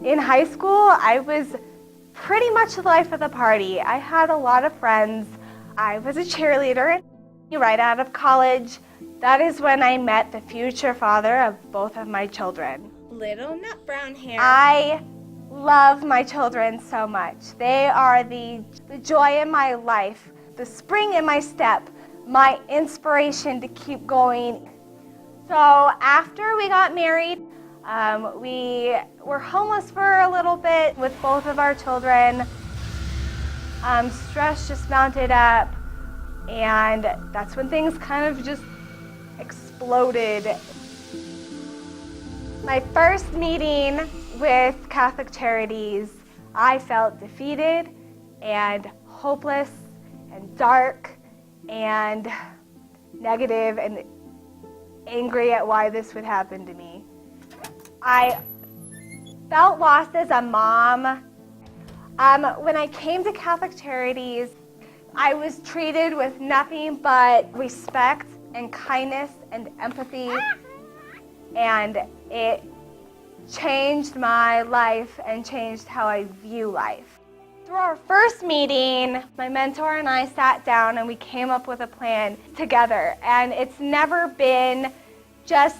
In high school, I was pretty much the life of the party. I had a lot of friends. I was a cheerleader. Right out of college, that is when I met the future father of both of my children. Little nut brown hair. I love my children so much. They are the joy in my life, the spring in my step, my inspiration to keep going. So after we got married, we were homeless for a little bit with both of our children. Stress just mounted up, and that's when things kind of just exploded. My first meeting with Catholic Charities, I felt defeated and hopeless and dark and negative and angry at why this would happen to me. I felt lost as a mom. When I came to Catholic Charities, I was treated with nothing but respect and kindness and empathy, and it changed my life and changed how I view life. Through our first meeting, my mentor and I sat down and we came up with a plan together, and it's never been just,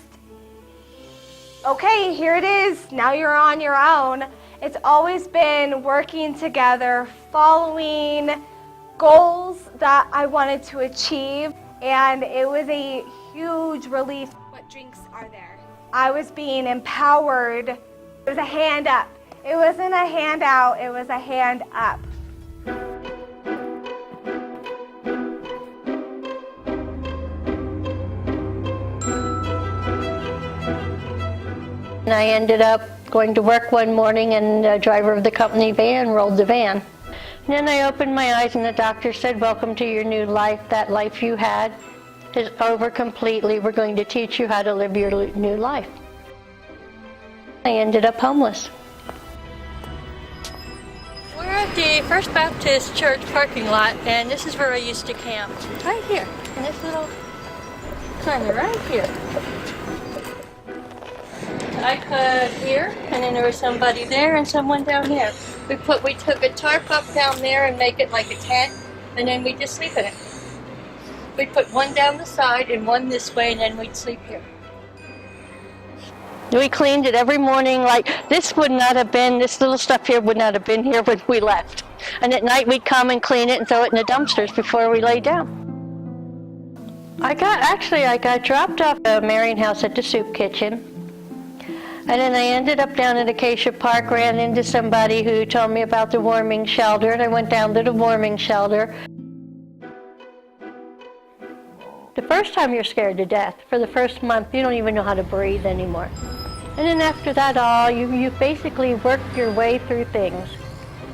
okay, here it is, now you're on your own. It's always been working together, following goals that I wanted to achieve, and it was a huge relief. What drinks are there? I was being empowered. It was a hand up. It wasn't a handout, it was a hand up. And I ended up going to work one morning, and the driver of the company van rolled the van. And then I opened my eyes and the doctor said, "Welcome to your new life. That life you had is over completely. We're going to teach you how to live your new life." I ended up homeless. We're at the First Baptist Church parking lot, and this is where I used to camp. Right here, in this little corner right here. I put here, and then there was somebody there and someone down there. We took a tarp up down there and make it like a tent, and then we just sleep in it. We'd put one down the side and one this way, and then we'd sleep here. We cleaned it every morning. Like, this would not have been, this little stuff here would not have been here when we left. And at night we'd come and clean it and throw it in the dumpsters before we lay down. I got dropped off at a Marian house at the soup kitchen. And then I ended up down at Acacia Park, ran into somebody who told me about the warming shelter, and I went down to the warming shelter. The first time you're scared to death. For the first month, you don't even know how to breathe anymore. And then after that you basically work your way through things.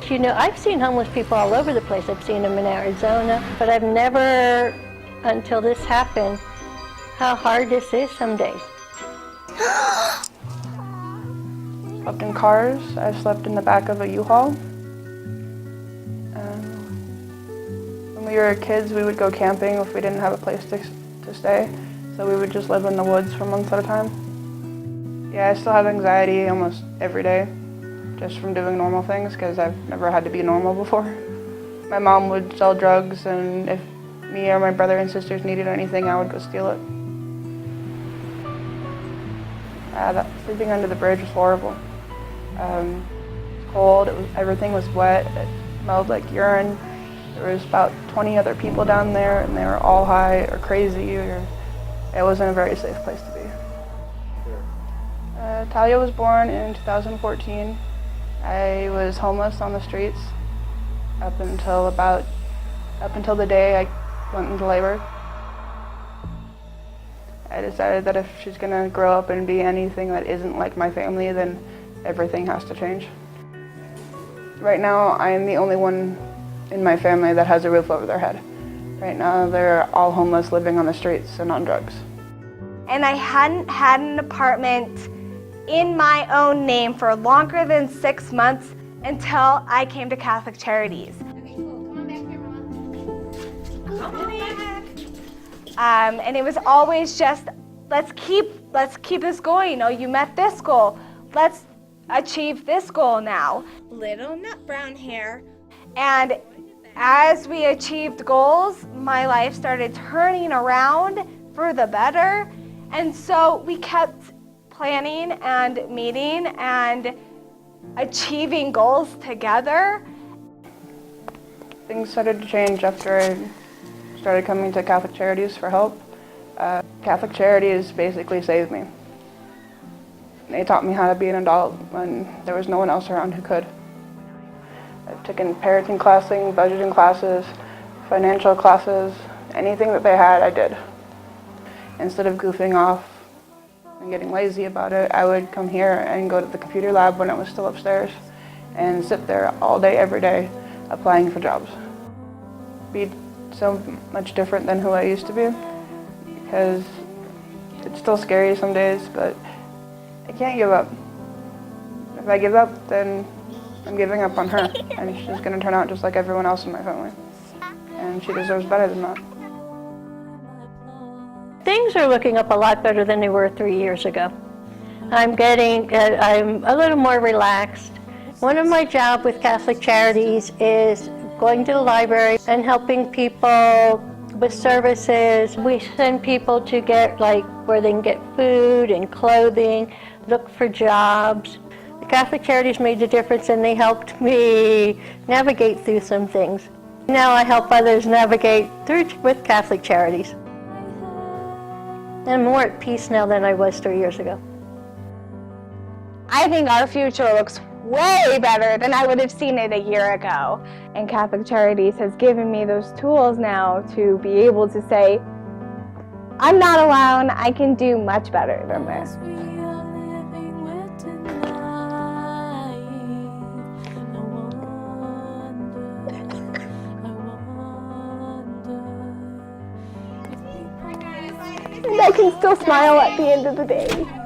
You know, I've seen homeless people all over the place. I've seen them in Arizona, but I've never, until this happened, how hard this is some days. Slept in cars. I slept in the back of a U-Haul. When we were kids, we would go camping if we didn't have a place to stay. So we would just live in the woods for months at a time. Yeah, I still have anxiety almost every day, just from doing normal things, because I've never had to be normal before. My mom would sell drugs, and if me or my brother and sisters needed anything, I would go steal it. Sleeping under the bridge was horrible. It was cold, everything was wet, it smelled like urine. There was about 20 other people down there, and they were all high or crazy, or it wasn't a very safe place to be. Talia was born in 2014. I was homeless on the streets up until the day I went into labor. I decided that if she's gonna grow up and be anything that isn't like my family, then everything has to change. Right now, I am the only one in my family that has a roof over their head. Right now, they're all homeless, living on the streets and on drugs. And I hadn't had an apartment in my own name for longer than 6 months until I came to Catholic Charities. Okay, cool. Come on back here, Mom. Come on back. And it was always just let's keep this going. You know, you met this goal. Let's achieve this goal now. Little nut brown hair. And as we achieved goals, my life started turning around for the better. And so we kept planning and meeting and achieving goals together. Things started to change after I started coming to Catholic Charities for help. Catholic Charities basically saved me. They taught me how to be an adult when there was no one else around who could. I've taken parenting classes, budgeting classes, financial classes, anything that they had, I did. Instead of goofing off and getting lazy about it, I would come here and go to the computer lab when it was still upstairs and sit there all day, every day, applying for jobs. Be so much different than who I used to be, because it's still scary some days, but I can't give up. If I give up, then I'm giving up on her, and she's going to turn out just like everyone else in my family. And she deserves better than that. Things are looking up a lot better than they were 3 years ago. I'm a little more relaxed. One of my jobs with Catholic Charities is going to the library and helping people with services. We send people to get where they can get food and clothing, look for jobs. The Catholic Charities made a difference, and they helped me navigate through some things. Now I help others navigate through with Catholic Charities. I'm more at peace now than I was 3 years ago. I think our future looks way better than I would have seen it a year ago. And Catholic Charities has given me those tools now to be able to say, I'm not alone, I can do much better than this. And I can still smile at the end of the day.